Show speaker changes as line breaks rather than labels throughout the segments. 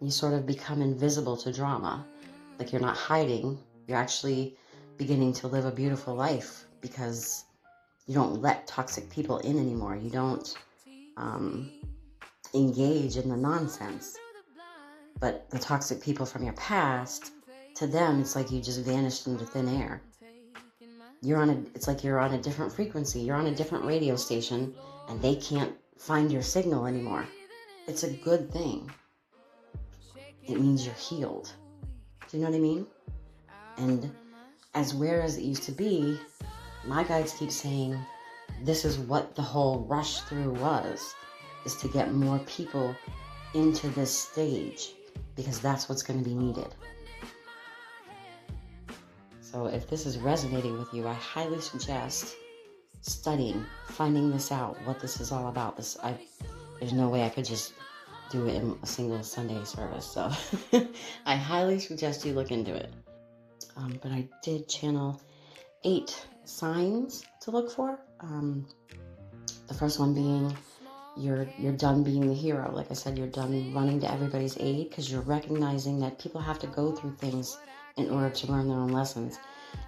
You sort of become invisible to drama. Like you're not hiding. You're actually beginning to live a beautiful life because you don't let toxic people in anymore. You don't engage in the nonsense. But the toxic people from your past, to them, it's like you just vanished into thin air. It's like you're on a different frequency. You're on a different radio station, and they can't find your signal anymore. It's a good thing. It means you're healed. Do you know what I mean? And as weird as it used to be, my guides keep saying, this is what the whole rush through was, is to get more people into this stage, because that's what's going to be needed. So if this is resonating with you, I highly suggest studying, finding this out, what this is all about. There's no way I could just do it in a single Sunday service. So I highly suggest you look into it. But I did channel 8 signs to look for. The first one being you're done being the hero. Like I said, you're done running to everybody's aid because you're recognizing that people have to go through things in order to learn their own lessons.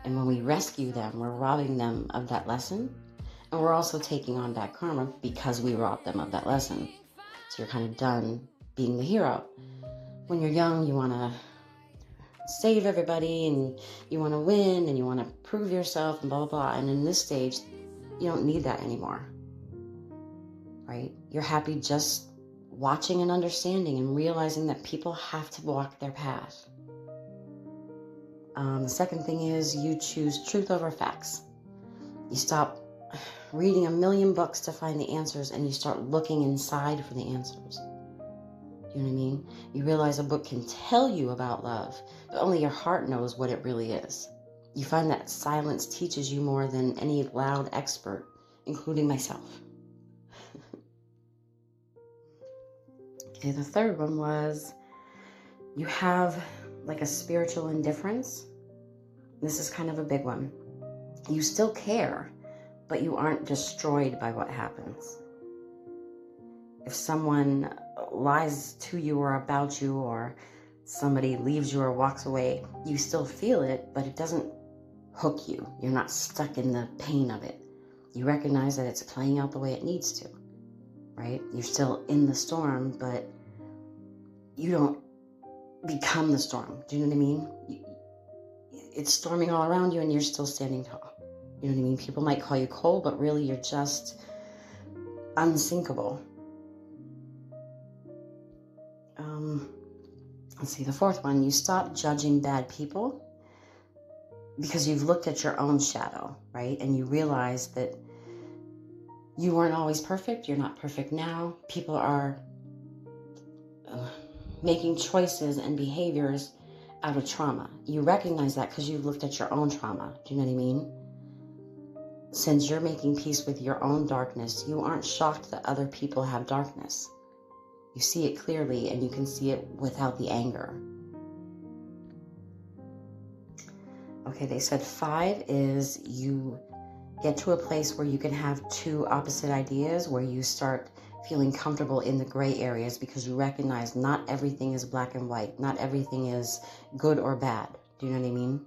And when we rescue them, we're robbing them of that lesson. And we're also taking on bad karma because we robbed them of that lesson. So you're kind of done being the hero. When you're young, you want to save everybody and you want to win and you want to prove yourself and blah, blah, blah. And in this stage, you don't need that anymore. Right? You're happy just watching and understanding and realizing that people have to walk their path. The second thing is you choose truth over facts. You stop reading a million books to find the answers and you start looking inside for the answers. Do you know what I mean? You realize a book can tell you about love, but only your heart knows what it really is. You find that silence teaches you more than any loud expert, including myself. Okay, the third one was you have like a spiritual indifference. This is kind of a big one. You still care, but you aren't destroyed by what happens. If someone lies to you or about you, or somebody leaves you or walks away, you still feel it, but it doesn't hook you. You're not stuck in the pain of it. You recognize that it's playing out the way it needs to, right? You're still in the storm, but you don't become the storm. Do you know what I mean? It's storming all around you and you're still standing tall. You know what I mean? People might call you cold, but really you're just unsinkable. Let's see, the fourth one, you stop judging bad people because you've looked at your own shadow, right? And you realize that you weren't always perfect. You're not perfect now. People are making choices and behaviors out of trauma. You recognize that because you've looked at your own trauma. Do you know what I mean? Since you're making peace with your own darkness, you aren't shocked that other people have darkness. You see it clearly and you can see it without the anger. Okay, they said 5 is you get to a place where you can have 2 opposite ideas, where you start feeling comfortable in the gray areas because you recognize not everything is black and white. Not everything is good or bad. Do you know what I mean?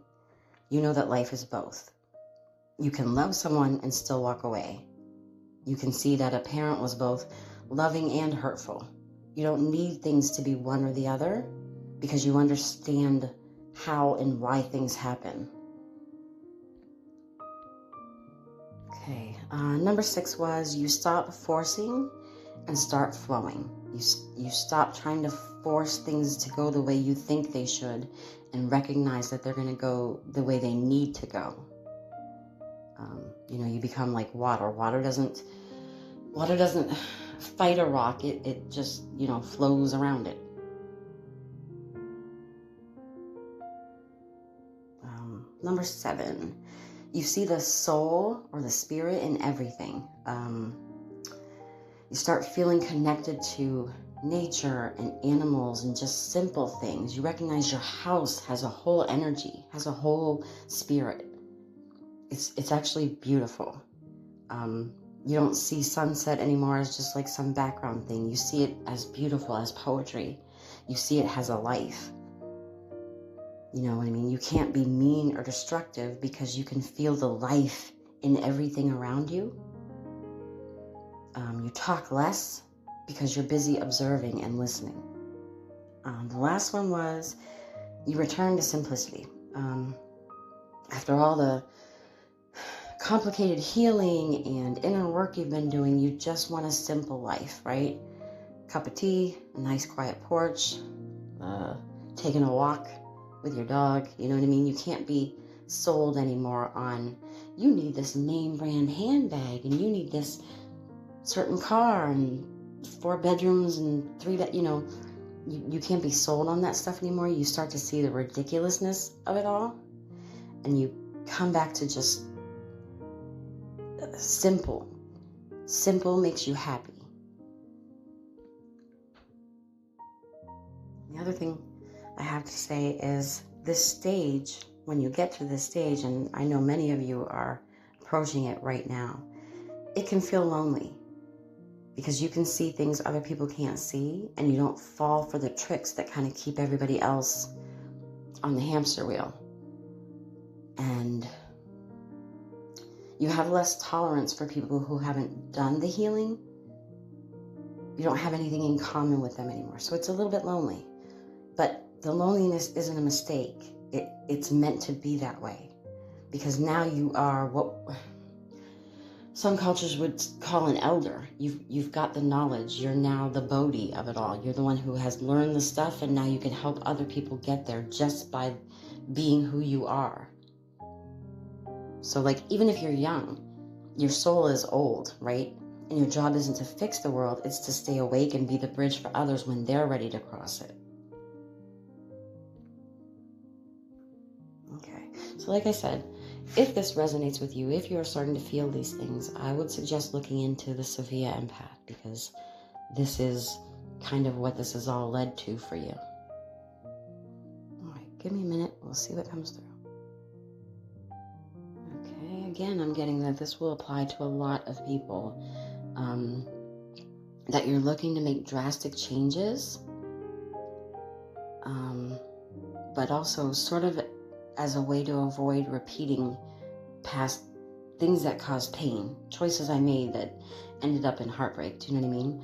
You know that life is both. You can love someone and still walk away. You can see that a parent was both loving and hurtful. You don't need things to be one or the other because you understand how and why things happen. Okay, number 6 was you stop forcing and start flowing. You stop trying to force things to go the way you think they should and recognize that they're going to go the way they need to go. You become like water. Water doesn't fight a rock. It just, flows around it. Number 7, you see the soul or the spirit in everything. You start feeling connected to nature and animals and just simple things. You recognize your house has a whole energy, has a whole spirit. It's actually beautiful. You don't see sunset anymore as just like some background thing. You see it as beautiful, as poetry. You see it has a life. You know what I mean? You can't be mean or destructive because you can feel the life in everything around you. You talk less because you're busy observing and listening. The last one was you return to simplicity. After all the complicated healing and inner work you've been doing, you just want a simple life, right? Cup of tea, a nice quiet porch, taking a walk with your dog, you know what I mean? You can't be sold anymore on, you need this name brand handbag and you need this certain car and 4 bedrooms and 3 bed, you know, you can't be sold on that stuff anymore. You start to see the ridiculousness of it all and you come back to just simple. Simple makes you happy. The other thing I have to say is this stage, when you get to this stage, and I know many of you are approaching it right now, it can feel lonely because you can see things other people can't see and you don't fall for the tricks that kind of keep everybody else on the hamster wheel. And you have less tolerance for people who haven't done the healing. You don't have anything in common with them anymore. So it's a little bit lonely. But the loneliness isn't a mistake. It's meant to be that way. Because now you are what some cultures would call an elder. You've got the knowledge. You're now the Bodhi of it all. You're the one who has learned the stuff, and now you can help other people get there just by being who you are. So like, even if you're young, your soul is old, right? And your job isn't to fix the world, it's to stay awake and be the bridge for others when they're ready to cross it. Okay, so like I said, if this resonates with you, if you're starting to feel these things, I would suggest looking into the Sophia Empath, because this is kind of what this has all led to for you. All right, give me a minute, we'll see what comes through. Okay, again, I'm getting that this will apply to a lot of people, that you're looking to make drastic changes, but also sort of as a way to avoid repeating past things that caused pain, choices I made that ended up in heartbreak. Do you know what I mean?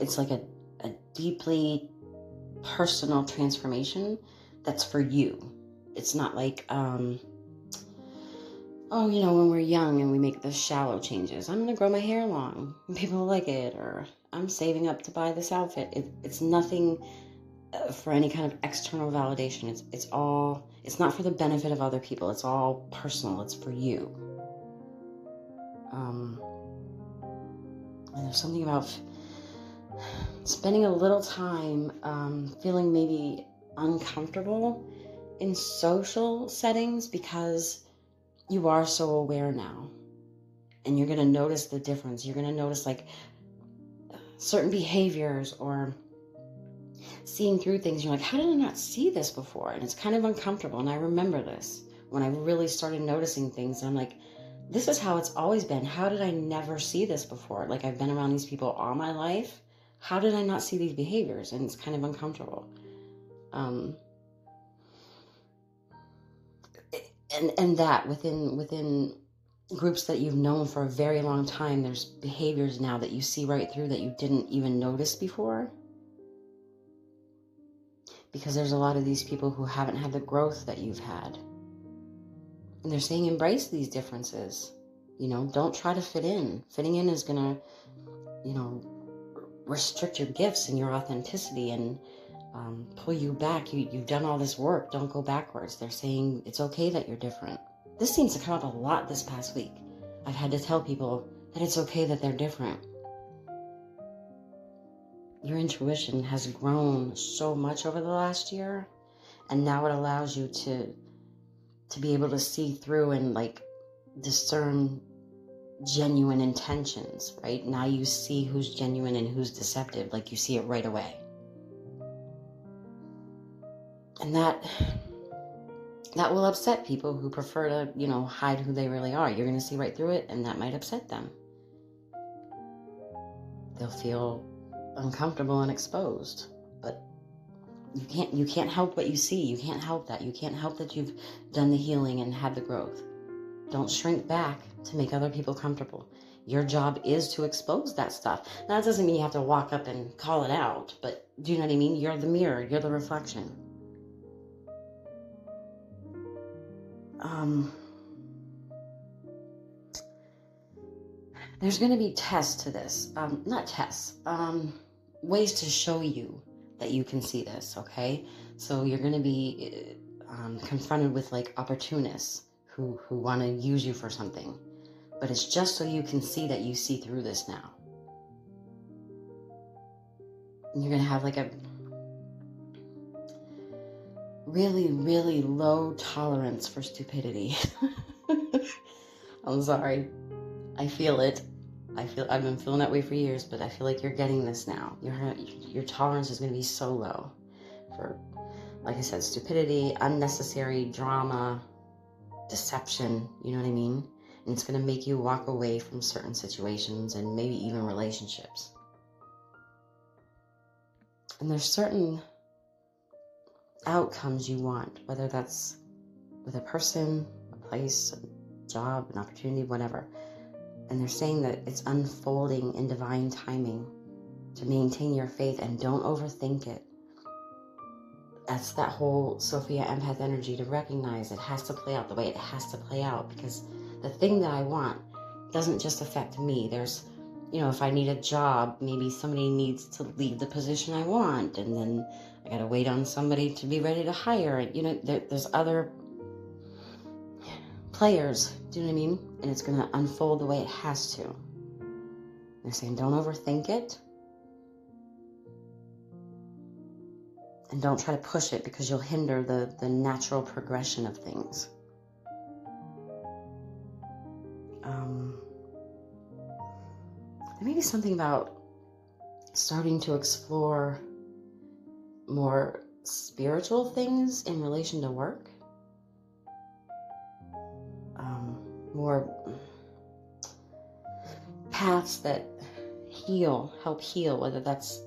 It's like a deeply personal transformation that's for you. It's not like, oh, you know, when we're young and we make the shallow changes. I'm going to grow my hair long and people like it, or I'm saving up to buy this outfit. It's nothing for any kind of external validation. It's not for the benefit of other people. It's all personal. It's for you. And there's something about spending a little time feeling maybe uncomfortable in social settings because you are so aware now. And you're going to notice the difference. You're going to notice like certain behaviors or seeing through things. You're like, how did I not see this before? And it's kind of uncomfortable. And I remember this when I really started noticing things. I'm like, this is how it's always been. How did I never see this before? Like, I've been around these people all my life. How did I not see these behaviors? And it's kind of uncomfortable. And that within groups that you've known for a very long time, there's behaviors now that you see right through that you didn't even notice before. Because there's a lot of these people who haven't had the growth that you've had. And they're saying embrace these differences. You know, don't try to fit in. Fitting in is going to, you know, restrict your gifts and your authenticity and pull you back. You've done all this work. Don't go backwards. They're saying it's okay that you're different. This seems to come up a lot this past week. I've had to tell people that it's okay that they're different. Your intuition has grown so much over the last year, and now it allows you to be able to see through and like discern genuine intentions, right? Now you see who's genuine and who's deceptive, like you see it right away. And that will upset people who prefer to, you know, hide who they really are. You're going to see right through it, and that might upset them. They'll feel uncomfortable and exposed, but You can't help what you see. You can't help that. You can't help that you've done the healing and had the growth. Don't shrink back to make other people comfortable. Your job is to expose that stuff. Now, that doesn't mean you have to walk up and call it out, but do you know what I mean? You're the mirror. You're the reflection. There's going to be tests to this. Not tests. Ways to show you that you can see this, okay? So you're going to be confronted with like opportunists who want to use you for something. But it's just so you can see that you see through this now. And you're going to have like a really, really low tolerance for stupidity. I'm sorry. I feel it. I've been feeling that way for years, but I feel like you're getting this now. Your tolerance is going to be so low for, like I said, stupidity, unnecessary drama, deception, you know what I mean? And it's going to make you walk away from certain situations and maybe even relationships. And there's certain outcomes you want, whether that's with a person, a place, a job, an opportunity, whatever. And they're saying that it's unfolding in divine timing to maintain your faith and don't overthink it. That's that whole Sophia Empath energy, to recognize it has to play out the way it has to play out, because the thing that I want doesn't just affect me. There's, if I need a job, maybe somebody needs to leave the position I want, and then I got to wait on somebody to be ready to hire. There's other players, do you know what I mean? And it's going to unfold the way it has to. They're saying don't overthink it. And don't try to push it, because you'll hinder the natural progression of things. There may be something about starting to explore more spiritual things in relation to work. More paths that help heal, whether that's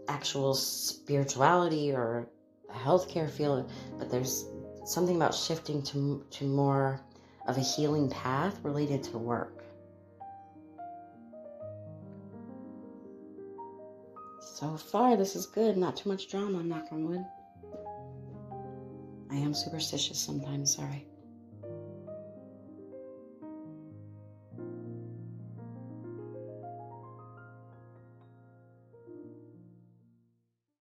actual spirituality or a healthcare field, but there's something about shifting to more of a healing path related to work. So far, this is good. Not too much drama, knock on wood. I am superstitious sometimes, sorry.